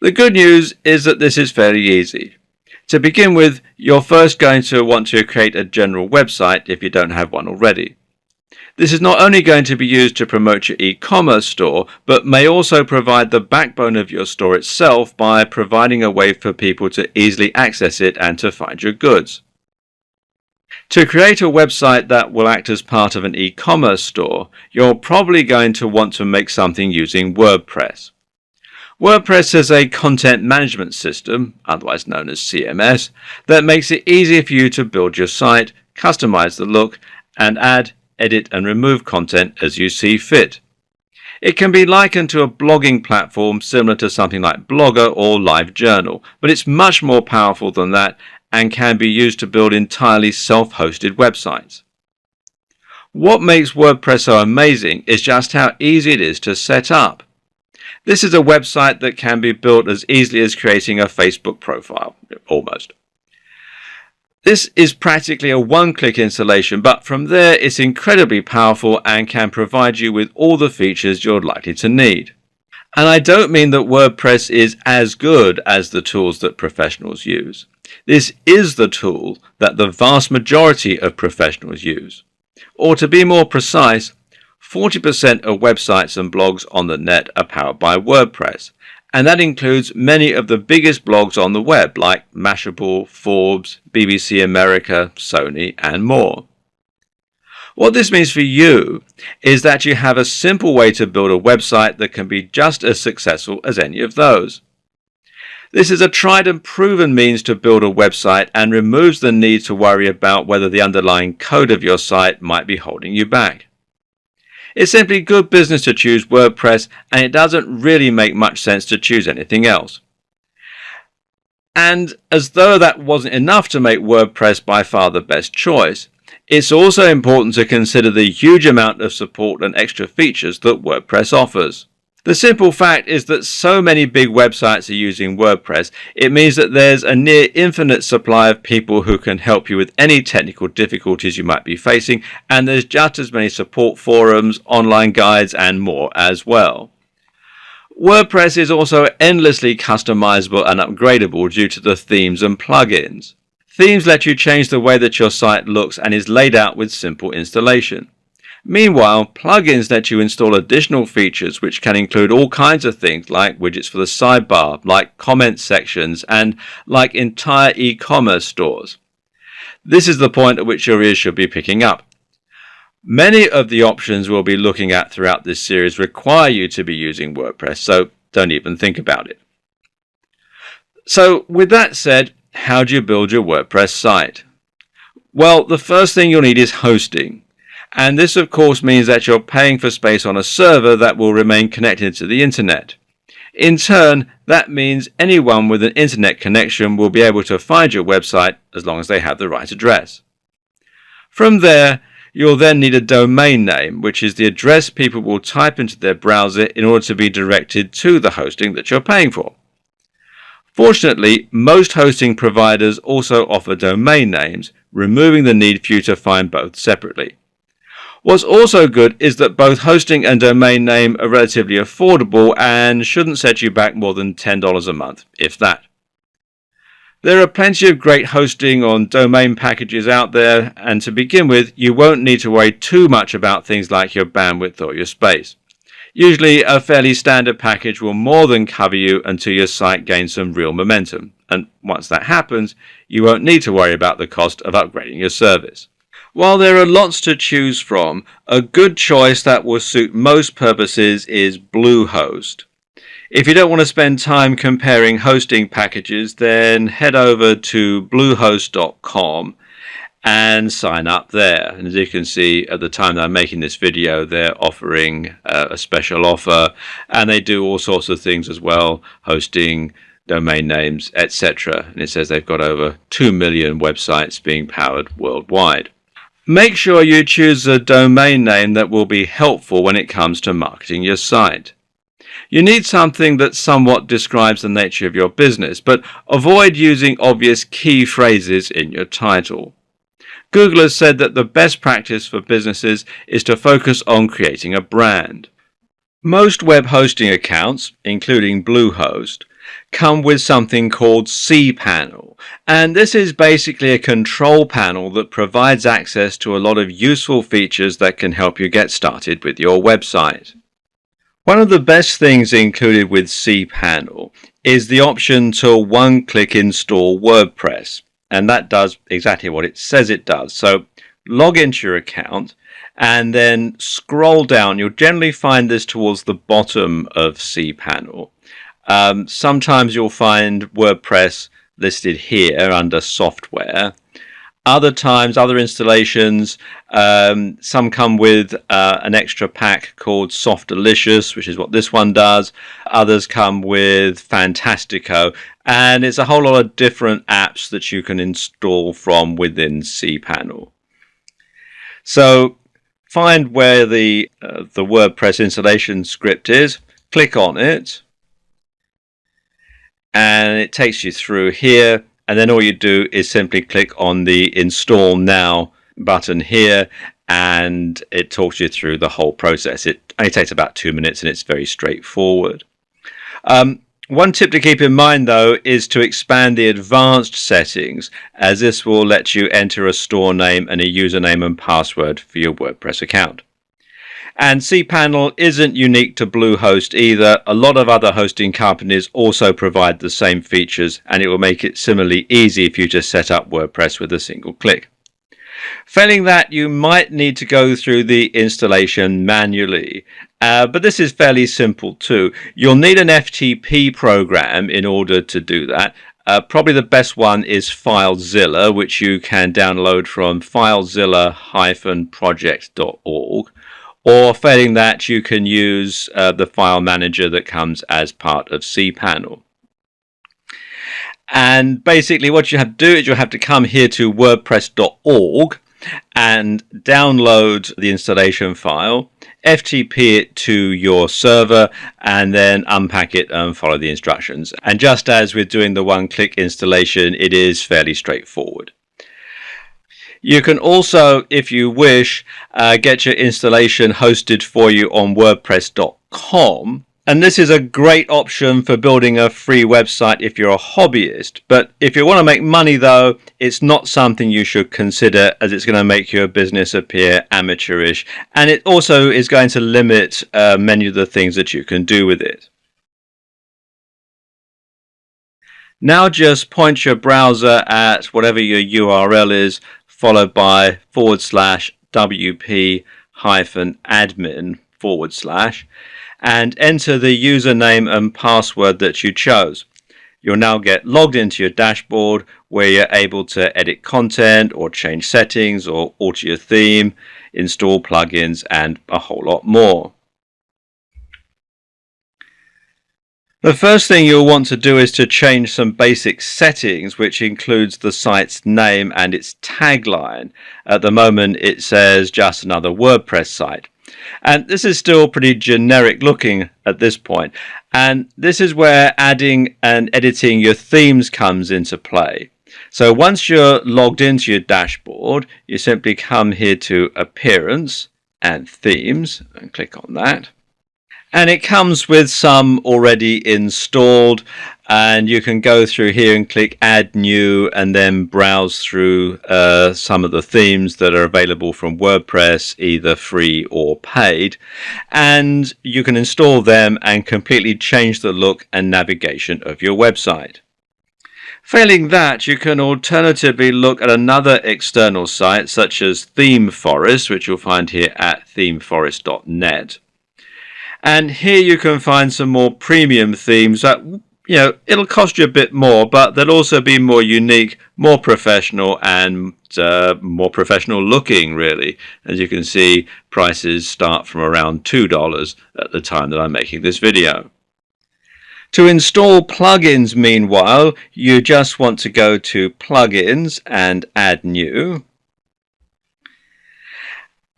The good news is that this is fairly easy. To begin with, you're first going to want to create a general website if you don't have one already. This is not only going to be used to promote your e-commerce store, but may also provide the backbone of your store itself by providing a way for people to easily access it and to find your goods. To create a website that will act as part of an e-commerce store, you're probably going to want to make something using WordPress. WordPress is a content management system, otherwise known as CMS, that makes it easy for you to build your site, customize the look, and add, edit and remove content as you see fit. It can be likened to a blogging platform similar to something like Blogger or LiveJournal, but it's much more powerful than that and can be used to build entirely self-hosted websites. What makes WordPress so amazing is just how easy it is to set up. This is a website that can be built as easily as creating a Facebook profile, almost. This is practically a one-click installation, but from there it's incredibly powerful and can provide you with all the features you're likely to need. And I don't mean that WordPress is as good as the tools that professionals use. This is the tool that the vast majority of professionals use. Or to be more precise, 40% of websites and blogs on the net are powered by WordPress. And that includes many of the biggest blogs on the web like Mashable, Forbes, BBC America, Sony and more. What this means for you is that you have a simple way to build a website that can be just as successful as any of those. This is a tried and proven means to build a website and removes the need to worry about whether the underlying code of your site might be holding you back. It's simply good business to choose WordPress, and it doesn't really make much sense to choose anything else. And as though that wasn't enough to make WordPress by far the best choice, it's also important to consider the huge amount of support and extra features that WordPress offers. The simple fact is that so many big websites are using WordPress, it means that there's a near infinite supply of people who can help you with any technical difficulties you might be facing, and there's just as many support forums, online guides, and more as well. WordPress is also endlessly customizable and upgradable due to the themes and plugins. Themes let you change the way that your site looks and is laid out with simple installation. Meanwhile, plugins let you install additional features which can include all kinds of things like widgets for the sidebar, like comment sections, and like entire e-commerce stores. This is the point at which your ears should be picking up. Many of the options we'll be looking at throughout this series require you to be using WordPress, so don't even think about it. So with that said, how do you build your WordPress site? Well, the first thing you'll need is hosting. And this of course means that you're paying for space on a server that will remain connected to the internet. In turn, that means anyone with an internet connection will be able to find your website as long as they have the right address. From there, you'll then need a domain name, which is the address people will type into their browser in order to be directed to the hosting that you're paying for. Fortunately, most hosting providers also offer domain names, removing the need for you to find both separately. What's also good is that both hosting and domain name are relatively affordable and shouldn't set you back more than $10 a month, if that. There are plenty of great hosting on domain packages out there, and to begin with, you won't need to worry too much about things like your bandwidth or your space. Usually, a fairly standard package will more than cover you until your site gains some real momentum, and once that happens, you won't need to worry about the cost of upgrading your service. While there are lots to choose from, a good choice that will suit most purposes is Bluehost. If you don't want to spend time comparing hosting packages, then head over to bluehost.com and sign up there. And as you can see, at the time that I'm making this video, they're offering a special offer, and they do all sorts of things as well, hosting, domain names, etc. And it says they've got over 2 million websites being powered worldwide. Make sure you choose a domain name that will be helpful when it comes to marketing your site. You need something that somewhat describes the nature of your business, but avoid using obvious key phrases in your title. Google has said that the best practice for businesses is to focus on creating a brand. Most web hosting accounts, including Bluehost, come with something called cPanel. And this is basically a control panel that provides access to a lot of useful features that can help you get started with your website. One of the best things included with cPanel is the option to one-click install WordPress. And that does exactly what it says it does. So log into your account and then scroll down. You'll generally find this towards the bottom of cPanel. Sometimes you'll find WordPress listed here under software. Other times, other installations, some come with an extra pack called Softalicious, which is what this one does. Others come with Fantastico, and it's a whole lot of different apps that you can install from within cPanel. So find where the WordPress installation script is, click on it, and it takes you through here. And then all you do is simply click on the Install Now button here, and it talks you through the whole process. It only takes about 2 minutes, and it's very straightforward. One tip to keep in mind, though, is to expand the advanced settings, as this will let you enter a store name and a username and password for your WordPress account. And cPanel isn't unique to Bluehost either. A lot of other hosting companies also provide the same features, and it will make it similarly easy for you to set up WordPress with a single click. Failing that, you might need to go through the installation manually, but this is fairly simple too. You'll need an FTP program in order to do that. Probably the best one is FileZilla, which you can download from filezilla-project.org. Or failing that, you can use the file manager that comes as part of cPanel. And basically what you have to do is you'll have to come here to wordpress.org and download the installation file, FTP it to your server, and then unpack it and follow the instructions. And just as with doing the one-click installation, it is fairly straightforward. You can also, if you wish, get your installation hosted for you on WordPress.com. And this is a great option for building a free website if you're a hobbyist. But if you want to make money, though, it's not something you should consider, as it's going to make your business appear amateurish. And it also is going to limit many of the things that you can do with it. Now just point your browser at whatever your URL is, followed by /wp-admin/ and enter the username and password that you chose. You'll now get logged into your dashboard where you're able to edit content or change settings or alter your theme, install plugins, and a whole lot more. The first thing you'll want to do is to change some basic settings, which includes the site's name and its tagline. At the moment it says just another WordPress site. And this is still pretty generic looking at this point. And this is where adding and editing your themes comes into play. So once you're logged into your dashboard, you simply come here to Appearance and Themes and click on that. And it comes with some already installed, and you can go through here and click Add New and then browse through some of the themes that are available from WordPress, either free or paid, and you can install them and completely change the look and navigation of your website. Failing that, you can alternatively look at another external site such as ThemeForest, which you'll find here at themeforest.net. And here you can find some more premium themes that, it'll cost you a bit more, but they'll also be more unique, more professional, and more professional looking, really. As you can see, prices start from around $2 at the time that I'm making this video. To install plugins, meanwhile, you just want to go to Plugins and Add New.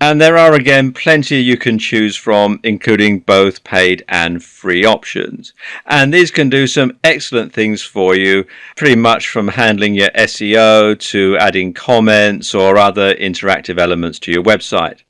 And there are again plenty you can choose from, including both paid and free options. And these can do some excellent things for you, pretty much from handling your SEO to adding comments or other interactive elements to your website.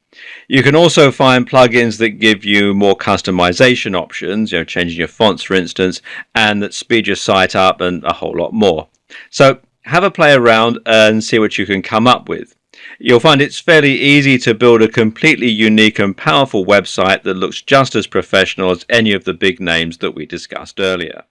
You can also find plugins that give you more customization options, changing your fonts for instance, and that speed your site up and a whole lot more. So have a play around and see what you can come up with. You'll find it's fairly easy to build a completely unique and powerful website that looks just as professional as any of the big names that we discussed earlier.